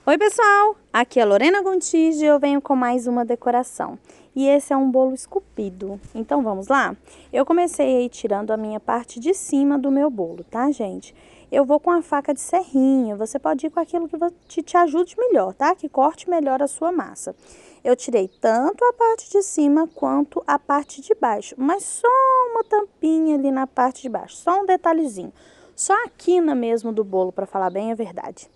Oi pessoal, aqui é a Lorena Gontijo e eu venho com mais uma decoração. E esse é um bolo esculpido, então vamos lá? Eu comecei aí tirando a minha parte de cima do meu bolo, tá gente? Eu vou com a faca de serrinha, você pode ir com aquilo que te ajude melhor, tá? Que corte melhor a sua massa. Eu tirei tanto a parte de cima quanto a parte de baixo, mas só uma tampinha ali na parte de baixo, só um detalhezinho. Só a quina mesmo do bolo, para falar bem a verdade.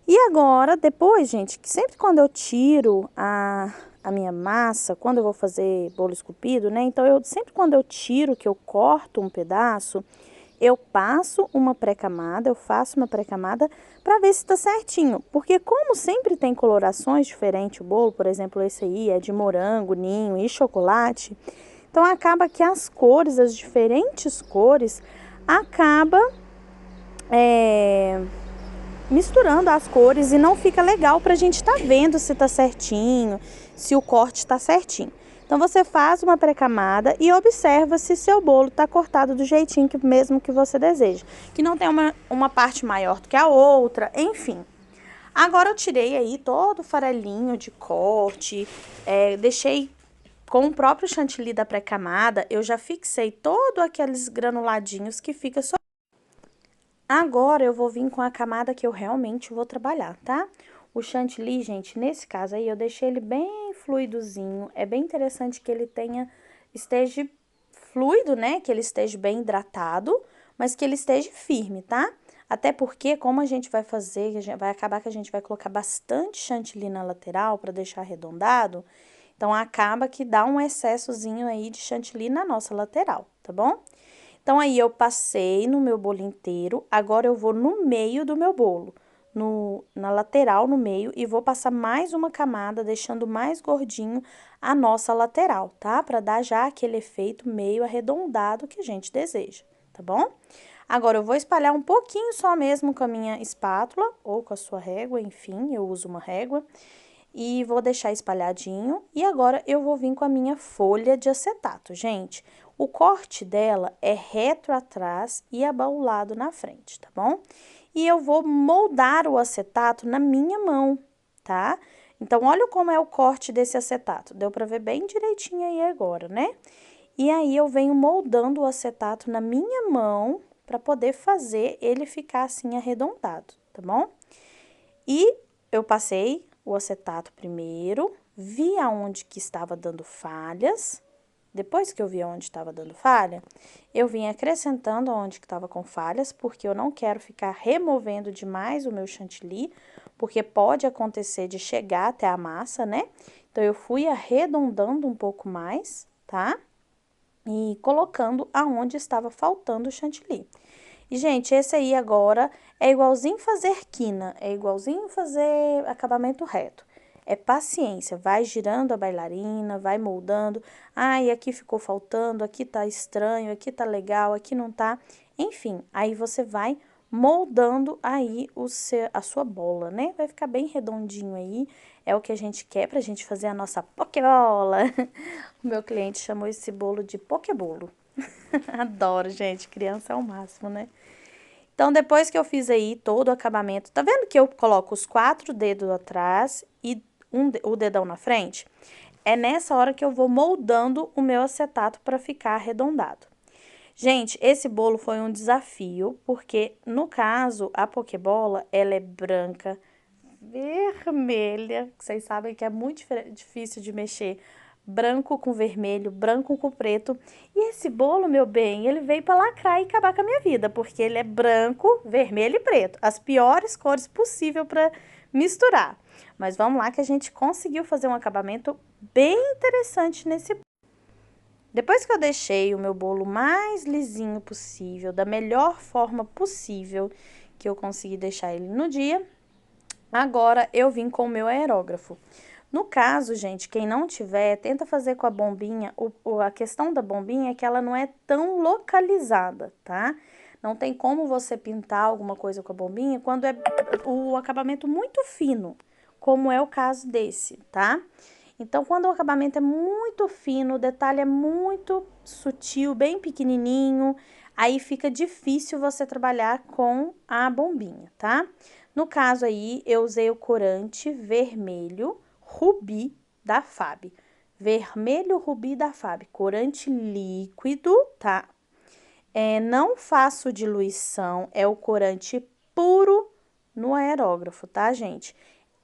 E agora, depois, gente, que sempre quando eu tiro a minha massa, quando eu vou fazer bolo esculpido, né? Então, sempre quando eu tiro, que eu corto um pedaço, eu passo uma pré-camada, eu faço uma pré-camada para ver se tá certinho. Porque como sempre tem colorações diferentes o bolo, por exemplo, esse aí é de morango, ninho e chocolate, então acaba que as cores, as diferentes cores, acaba misturando as cores e não fica legal pra gente estar vendo se tá certinho, se o corte tá certinho. Então, você faz uma pré-camada e observa se seu bolo tá cortado do jeitinho que mesmo que você deseja. Que não tem uma parte maior do que a outra, enfim. Agora, eu tirei aí todo o farelinho de corte, deixei com o próprio chantilly da pré-camada, eu já fixei todos aqueles granuladinhos que fica só. Agora, eu vou vir com a camada que eu realmente vou trabalhar, tá? O chantilly, gente, nesse caso aí, eu deixei ele bem fluidozinho. É bem interessante que ele esteja fluido, né? Que ele esteja bem hidratado, mas que ele esteja firme, tá? Até porque, como a gente vai fazer, vai acabar que a gente vai colocar bastante chantilly na lateral para deixar arredondado, então acaba que dá um excessozinho aí de chantilly na nossa lateral, tá bom? Então, aí eu passei no meu bolo inteiro, agora eu vou no meio do meu bolo, na lateral, no meio, e vou passar mais uma camada, deixando mais gordinho a nossa lateral, tá? Pra dar já aquele efeito meio arredondado que a gente deseja, tá bom? Agora, eu vou espalhar um pouquinho só mesmo com a minha espátula, ou com a sua régua, enfim, eu uso uma régua. E vou deixar espalhadinho. E agora, eu vou vir com a minha folha de acetato, gente. O corte dela é reto atrás e abaulado na frente, tá bom? E eu vou moldar o acetato na minha mão, tá? Então, olha como é o corte desse acetato. Deu pra ver bem direitinho aí agora, né? E aí, eu venho moldando o acetato na minha mão pra poder fazer ele ficar assim arredondado, tá bom? E eu passei o acetato primeiro, vi aonde que estava dando falhas. Depois que eu vi aonde estava dando falha, eu vim acrescentando aonde que estava com falhas, porque eu não quero ficar removendo demais o meu chantilly, porque pode acontecer de chegar até a massa, né? Então, eu fui arredondando um pouco mais, tá? E colocando aonde estava faltando o chantilly. E, gente, esse aí agora é igualzinho fazer quina, é igualzinho fazer acabamento reto. É paciência, vai girando a bailarina, vai moldando. Ai, aqui ficou faltando, aqui tá estranho, aqui tá legal, aqui não tá. Enfim, aí você vai moldando aí a sua bola, né? Vai ficar bem redondinho aí. É o que a gente quer pra gente fazer a nossa pokebola. O meu cliente chamou esse bolo de pokebolo. Adoro, gente. Criança é o máximo, né? Então, depois que eu fiz aí todo o acabamento, tá vendo que eu coloco os 4 dedos atrás e o dedão na frente? É nessa hora que eu vou moldando o meu acetato para ficar arredondado. Gente, esse bolo foi um desafio, porque no caso, a pokebola, ela é branca, vermelha, que vocês sabem que é muito difícil de mexer. Branco com vermelho, branco com preto. E esse bolo, meu bem, ele veio para lacrar e acabar com a minha vida, porque ele é branco, vermelho e preto. As piores cores possível para misturar. Mas vamos lá que a gente conseguiu fazer um acabamento bem interessante nesse. Depois que eu deixei o meu bolo mais lisinho possível, da melhor forma possível que eu consegui deixar ele no dia, agora eu vim com o meu aerógrafo. No caso, gente, quem não tiver, tenta fazer com a bombinha. A questão da bombinha é que ela não é tão localizada, tá? Não tem como você pintar alguma coisa com a bombinha quando é o acabamento muito fino, como é o caso desse, tá? Então, quando o acabamento é muito fino, o detalhe é muito sutil, bem pequenininho, aí fica difícil você trabalhar com a bombinha, tá? No caso aí, eu usei o corante vermelho rubi da FAB. Vermelho rubi da FAB, corante líquido, tá? Não faço diluição, é o corante puro no aerógrafo, tá, gente?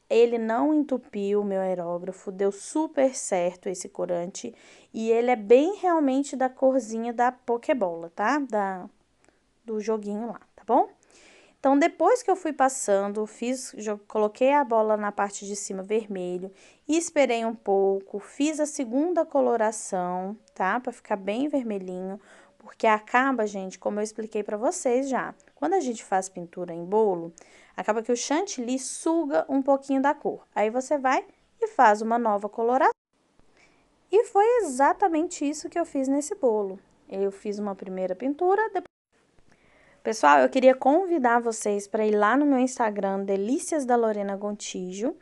Ele não entupiu o meu aerógrafo, deu super certo esse corante. E ele é bem realmente da corzinha da Pokébola, tá? Do joguinho lá, tá bom? Então, depois que eu fui passando, coloquei a bola na parte de cima vermelho, esperei um pouco, fiz a segunda coloração, tá? Pra ficar bem vermelhinho, porque acaba, gente, como eu expliquei pra vocês já, quando a gente faz pintura em bolo, acaba que o chantilly suga um pouquinho da cor. Aí você vai e faz uma nova coloração. E foi exatamente isso que eu fiz nesse bolo. Eu fiz uma primeira pintura, depois... Pessoal, eu queria convidar vocês para ir lá no meu Instagram, Delícias da Lorena Gontijo,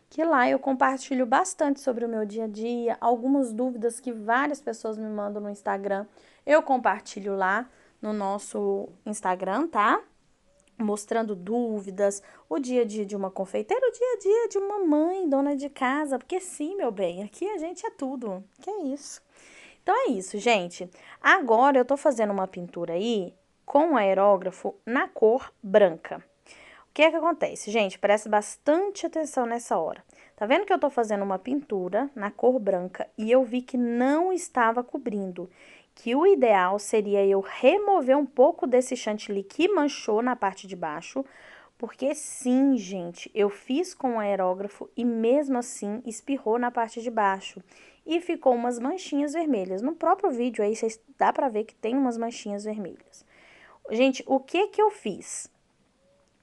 que lá eu compartilho bastante sobre o meu dia a dia, algumas dúvidas que várias pessoas me mandam no Instagram, eu compartilho lá no nosso Instagram, tá? Mostrando dúvidas, o dia a dia de uma confeiteira, o dia a dia de uma mãe, dona de casa, porque sim, meu bem, aqui a gente é tudo, que é isso. Então é isso, gente. Agora eu tô fazendo uma pintura aí com o aerógrafo na cor branca. O que é que acontece? Gente, presta bastante atenção nessa hora. Tá vendo que eu tô fazendo uma pintura na cor branca e eu vi que não estava cobrindo? Que o ideal seria eu remover um pouco desse chantilly que manchou na parte de baixo, porque sim, gente, eu fiz com o aerógrafo e mesmo assim espirrou na parte de baixo e ficou umas manchinhas vermelhas. No próprio vídeo aí, vocês dá pra ver que tem umas manchinhas vermelhas. Gente, o que que eu fiz?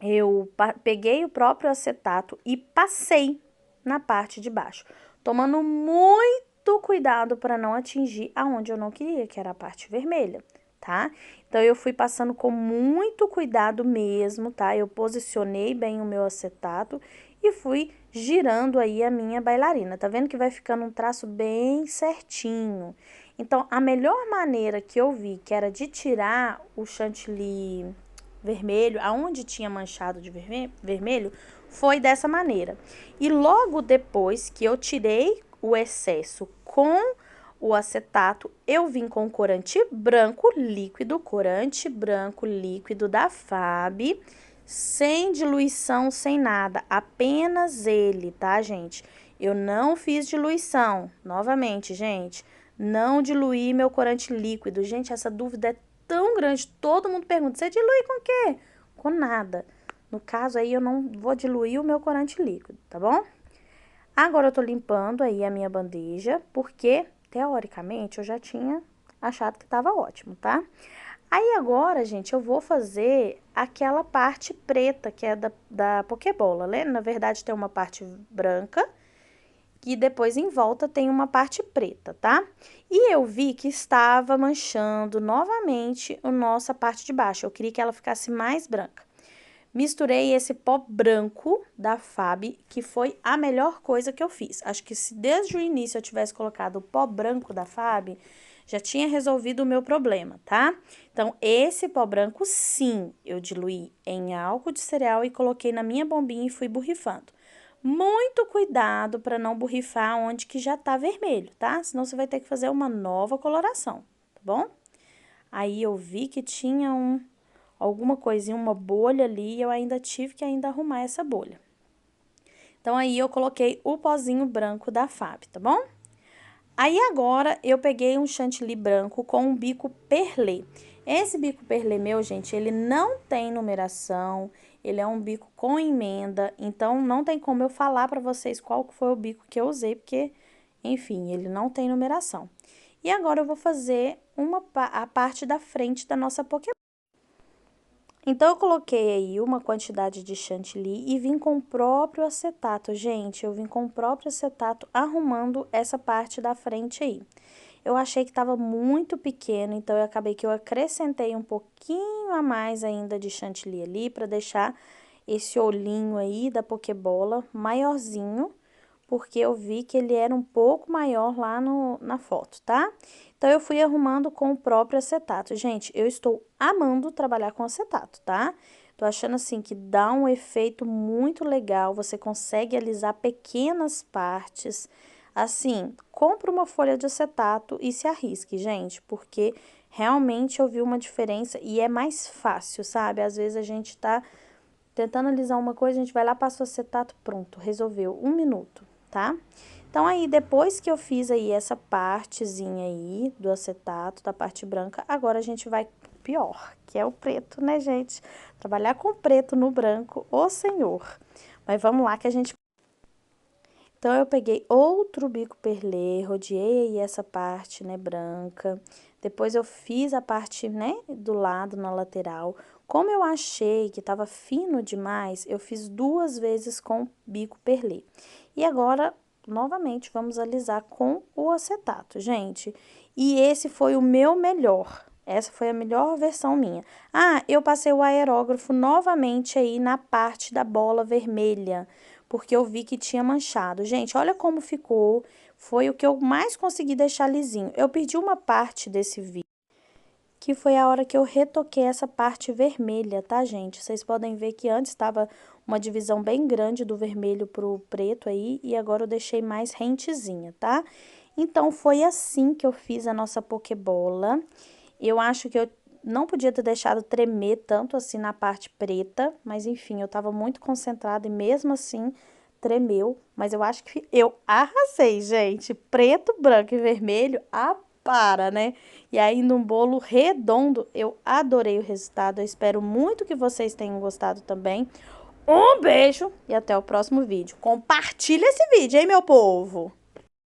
Eu peguei o próprio acetato e passei na parte de baixo, tomando muito cuidado para não atingir aonde eu não queria, que era a parte vermelha, tá? Então, eu fui passando com muito cuidado mesmo, tá? Eu posicionei bem o meu acetato e fui girando aí a minha bailarina. Tá vendo que vai ficando um traço bem certinho? Então, a melhor maneira que eu vi, que era de tirar o chantilly vermelho, aonde tinha manchado de vermelho, foi dessa maneira. E logo depois que eu tirei o excesso com o acetato, eu vim com corante branco líquido da FAB, sem diluição, sem nada, apenas ele, tá, gente? Eu não fiz diluição, novamente, gente, não diluí meu corante líquido. Gente, essa dúvida é tão grande, todo mundo pergunta, você dilui com o quê? Com nada. No caso aí, eu não vou diluir o meu corante líquido, tá bom? Agora, eu tô limpando aí a minha bandeja, porque, teoricamente, eu já tinha achado que tava ótimo, tá? Aí, agora, gente, eu vou fazer aquela parte preta, que é da Pokébola, né? Na verdade, tem uma parte branca e depois em volta tem uma parte preta, tá? E eu vi que estava manchando novamente a nossa parte de baixo. Eu queria que ela ficasse mais branca. Misturei esse pó branco da FAB, que foi a melhor coisa que eu fiz. Acho que se desde o início eu tivesse colocado o pó branco da FAB, já tinha resolvido o meu problema, tá? Então, esse pó branco, sim, eu diluí em álcool de cereal e coloquei na minha bombinha e fui borrifando. Muito cuidado para não borrifar onde que já tá vermelho, tá? Senão você vai ter que fazer uma nova coloração, tá bom? Aí eu vi que tinha alguma coisinha, uma bolha ali, e eu ainda tive que arrumar essa bolha. Então, aí eu coloquei o pozinho branco da FAB, tá bom? Aí agora eu peguei um chantilly branco com um bico perlê. Esse bico perlê meu, gente, ele não tem numeração, ele é um bico com emenda, então não tem como eu falar pra vocês qual foi o bico que eu usei, porque, enfim, ele não tem numeração. E agora eu vou fazer a parte da frente da nossa Pokébola. Então, eu coloquei aí uma quantidade de chantilly e vim com o próprio acetato. Gente, eu vim com o próprio acetato arrumando essa parte da frente aí. Eu achei que estava muito pequeno, então eu acabei que eu acrescentei um pouquinho a mais ainda de chantilly ali para deixar esse olhinho aí da Pokébola maiorzinho, porque eu vi que ele era um pouco maior lá na foto, tá? Então, eu fui arrumando com o próprio acetato. Gente, eu estou amando trabalhar com acetato, tá? Tô achando assim que dá um efeito muito legal, você consegue alisar pequenas partes. Assim, compra uma folha de acetato e se arrisque, gente, porque realmente eu vi uma diferença e é mais fácil, sabe? Às vezes a gente tá tentando alisar uma coisa, a gente vai lá, passa o acetato, pronto, resolveu. 1 minuto, tá? Então, aí, depois que eu fiz aí essa partezinha aí do acetato, da parte branca, agora a gente vai pro pior, que é o preto, né, gente? Trabalhar com preto no branco, ô senhor. Mas vamos lá que a gente... Então, eu peguei outro bico perlê, rodeei aí essa parte, né, branca. Depois eu fiz a parte, né, do lado, na lateral. Como eu achei que tava fino demais, eu fiz 2 vezes com bico perlê. E agora, novamente, vamos alisar com o acetato, gente. E esse foi o meu melhor. Essa foi a melhor versão minha. Ah, eu passei o aerógrafo novamente aí na parte da bola vermelha, porque eu vi que tinha manchado. Gente, olha como ficou. Foi o que eu mais consegui deixar lisinho. Eu perdi uma parte desse vídeo, que foi a hora que eu retoquei essa parte vermelha, tá, gente? Vocês podem ver que antes estava uma divisão bem grande do vermelho pro preto aí, e agora eu deixei mais rentezinha, tá? Então, foi assim que eu fiz a nossa pokebola. Eu acho que eu não podia ter deixado tremer tanto assim na parte preta, mas enfim, eu tava muito concentrada e mesmo assim tremeu. Mas eu acho que eu arrasei, gente. Preto, branco e vermelho, para, né? E aí, num bolo redondo, eu adorei o resultado. Eu espero muito que vocês tenham gostado também. Um beijo e até o próximo vídeo. Compartilha esse vídeo, hein, meu povo?